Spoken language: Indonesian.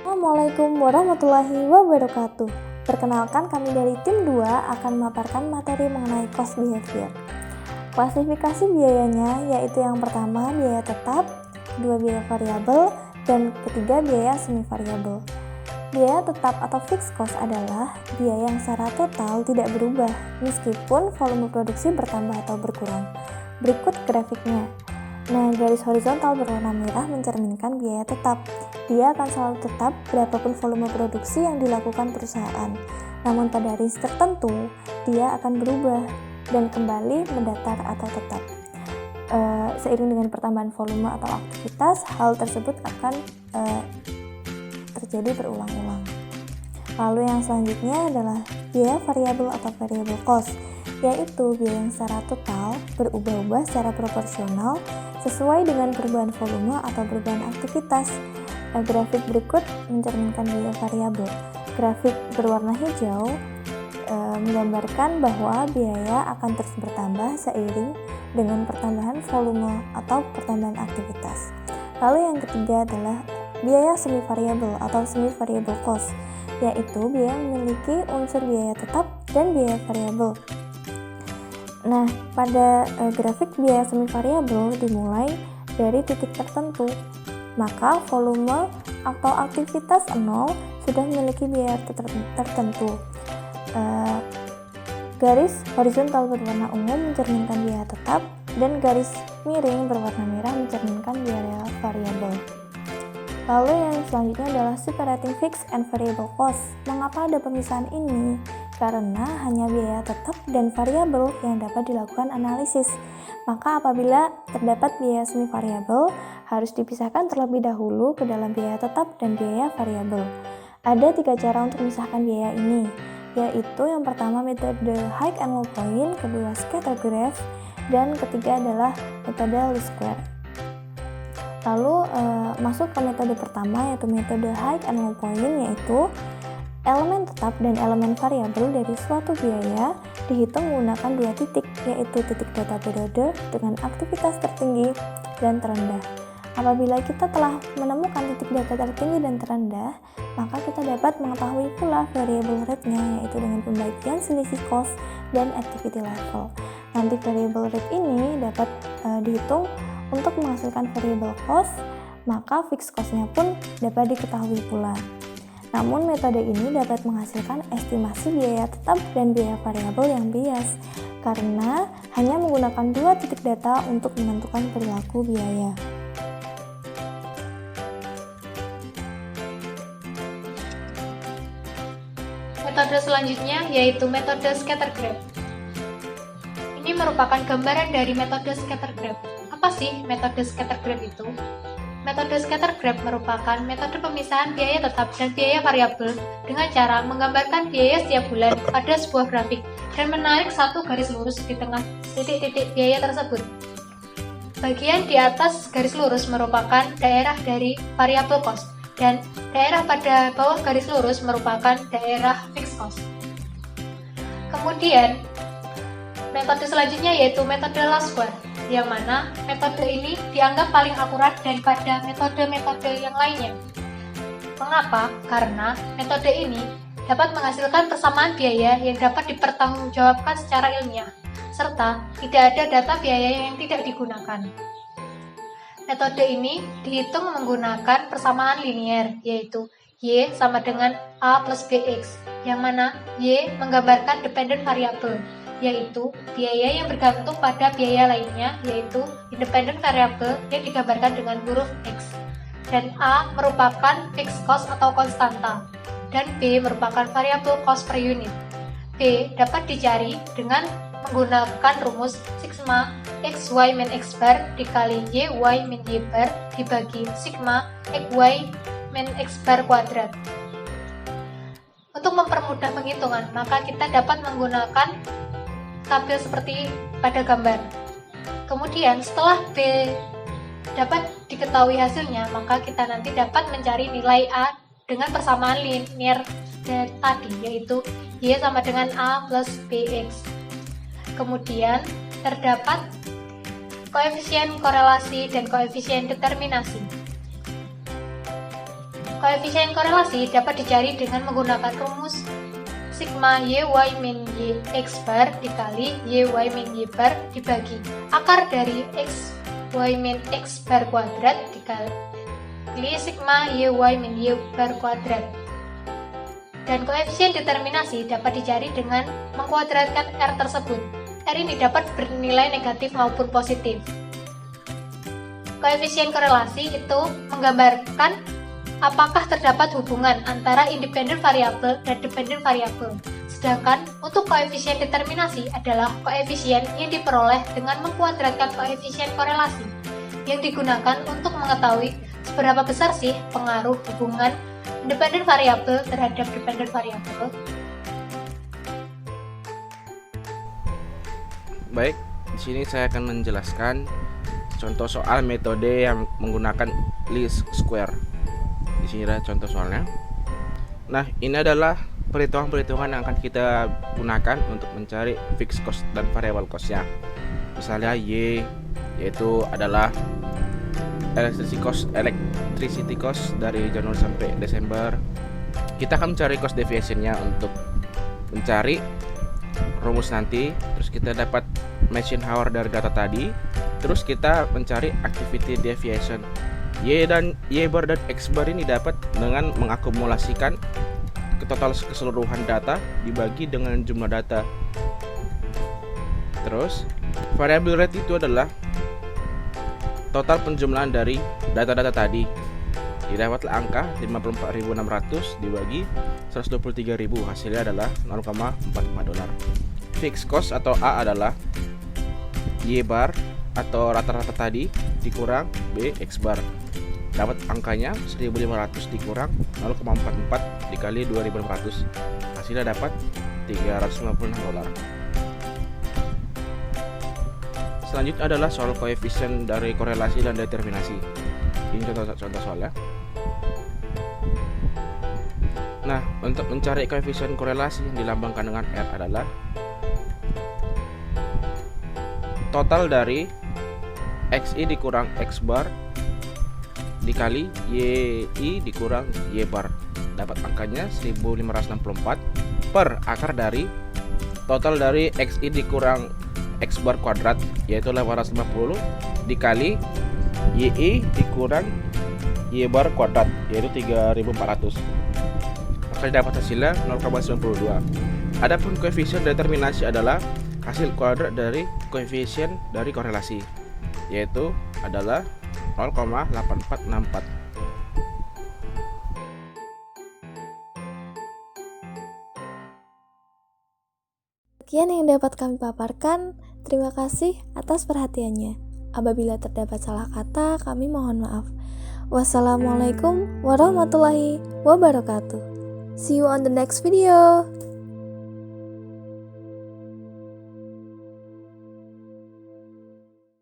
Assalamualaikum warahmatullahi wabarakatuh. Perkenalkan, kami dari tim 2 akan memaparkan materi mengenai cost behavior. Klasifikasi biayanya yaitu yang pertama biaya tetap, kedua biaya variabel, dan ketiga biaya semi variabel. Biaya tetap atau fixed cost adalah biaya yang secara total tidak berubah meskipun volume produksi bertambah atau berkurang. Berikut grafiknya. Nah, garis horizontal berwarna merah mencerminkan biaya tetap. Dia akan selalu tetap berapapun volume produksi yang dilakukan perusahaan. Namun pada range tertentu, dia akan berubah dan kembali mendatar atau tetap. Seiring dengan pertambahan volume atau aktivitas, hal tersebut akan terjadi berulang-ulang. Lalu yang selanjutnya adalah biaya variabel atau variable cost, yaitu biaya yang secara total berubah-ubah secara proporsional sesuai dengan perubahan volume atau perubahan aktivitas. Grafik berikut mencerminkan biaya variabel. Grafik berwarna hijau menggambarkan bahwa biaya akan terus bertambah seiring dengan pertambahan volume atau pertambahan aktivitas. Lalu yang ketiga adalah biaya semi variabel atau semi variable cost, yaitu biaya yang memiliki unsur biaya tetap dan biaya variabel. Nah, pada grafik biaya semi variabel dimulai dari titik tertentu, maka volume atau aktivitas 0 sudah memiliki biaya tertentu. Garis horizontal berwarna ungu mencerminkan biaya tetap dan garis miring berwarna merah mencerminkan biaya variabel. Lalu yang selanjutnya adalah separating fixed and variable cost. Mengapa ada pemisahan ini? Karena hanya biaya tetap dan variabel yang dapat dilakukan analisis. Maka apabila terdapat biaya semi variabel, harus dipisahkan terlebih dahulu ke dalam biaya tetap dan biaya variabel. Ada 3 cara untuk memisahkan biaya ini, yaitu yang pertama metode high and low point, kedua scatter graph, dan ketiga adalah metode least square. Lalu masuk ke metode pertama, yaitu metode high and low point, yaitu elemen tetap dan elemen variabel dari suatu biaya dihitung menggunakan 2 titik, yaitu titik data periode dengan aktivitas tertinggi dan terendah. Apabila kita telah menemukan titik data tertinggi dan terendah, maka kita dapat mengetahui pula variable rate-nya, yaitu dengan pembagian selisih cost dan activity level. Nanti variable rate ini dapat dihitung untuk menghasilkan variable cost, maka fixed cost-nya pun dapat diketahui pula. Namun metode ini dapat menghasilkan estimasi biaya tetap dan biaya variabel yang bias, karena hanya menggunakan 2 titik data untuk menentukan perilaku biaya. Metode selanjutnya yaitu metode scatter graph. Ini merupakan gambaran dari metode scatter graph. Apa sih metode scatter graph itu? Metode scatter graph merupakan metode pemisahan biaya tetap dan biaya variabel dengan cara menggambarkan biaya setiap bulan pada sebuah grafik dan menarik satu garis lurus di tengah titik-titik biaya tersebut. Bagian di atas garis lurus merupakan daerah dari variable cost dan daerah pada bawah garis lurus merupakan daerah fixed cost. Kemudian, metode selanjutnya yaitu metode least square, yang mana metode ini dianggap paling akurat daripada metode-metode yang lainnya. Mengapa? Karena metode ini dapat menghasilkan persamaan biaya yang dapat dipertanggungjawabkan secara ilmiah, serta tidak ada data biaya yang tidak digunakan. Metode ini dihitung menggunakan persamaan linier, yaitu Y sama dengan A plus BX, yang mana Y menggambarkan dependent variable, yaitu biaya yang bergantung pada biaya lainnya, yaitu independent variable yang digambarkan dengan huruf X. Dan A merupakan fixed cost atau konstanta, dan B merupakan variable cost per unit. B dapat dicari dengan menggunakan rumus sigma XY min X bar dikali YY min Y bar dibagi sigma XY min X bar kuadrat. Untuk mempermudah penghitungan, maka kita dapat menggunakan tabel seperti pada gambar. Kemudian setelah B dapat diketahui hasilnya, maka kita nanti dapat mencari nilai A dengan persamaan linear tadi, yaitu Y sama dengan A plus BX. Kemudian terdapat koefisien korelasi dan koefisien determinasi. Koefisien korelasi dapat dicari dengan menggunakan rumus sigma y min y x bar dikali y min y bar dibagi akar dari x y min x bar kuadrat dikali sigma y min y bar kuadrat. Dan koefisien determinasi dapat dicari dengan mengkuadratkan R tersebut. R ini dapat bernilai negatif maupun positif. Koefisien korelasi itu menggambarkan apakah terdapat hubungan antara independen variabel dan dependen variabel. Sedangkan untuk koefisien determinasi adalah koefisien yang diperoleh dengan mengkuadratkan koefisien korelasi yang digunakan untuk mengetahui seberapa besar sih pengaruh hubungan independen variabel terhadap dependen variabel. Baik, di sini saya akan menjelaskan contoh soal metode yang menggunakan least square. Di sini ada contoh soalnya. Nah, ini adalah perhitungan-perhitungan yang akan kita gunakan untuk mencari fixed cost dan variable cost-nya. Misalnya Y yaitu adalah electricity cost dari Januari sampai Desember. Kita akan mencari cost deviation-nya untuk mencari rumus nanti. Terus kita dapat machine hour dari data tadi. Terus kita mencari activity deviation. Y bar dan X bar ini dapat dengan mengakumulasikan total keseluruhan data dibagi dengan jumlah data. Terus variable rate itu adalah total penjumlahan dari data-data tadi. Didapatlah angka 54.600 dibagi 123.000, hasilnya adalah $0,45. Fixed cost atau A adalah Y bar atau rata-rata tadi dikurang B X bar. Dapat angkanya 1.500 dikurang 0,44 dikali 2.500, hasilnya dapat $356. Selanjutnya adalah soal koefisien dari korelasi dan determinasi. Ini contoh soalnya. Nah, untuk mencari koefisien korelasi yang dilambangkan dengan R adalah total dari XI dikurang X bar dikali YI dikurang Y bar. Dapat angkanya 1564 per akar dari total dari XI dikurang X bar kuadrat yaitu 850 dikali YI dikurang Y bar kuadrat yaitu 3400. Maka dapat hasilnya 0,92. Adapun koefisien determinasi adalah hasil kuadrat dari koefisien dari korelasi yaitu adalah 0,8464. Sekian yang dapat kami paparkan. Terima kasih atas perhatiannya. Apabila terdapat salah kata, kami mohon maaf. Wassalamualaikum warahmatullahi wabarakatuh. See you on the next video.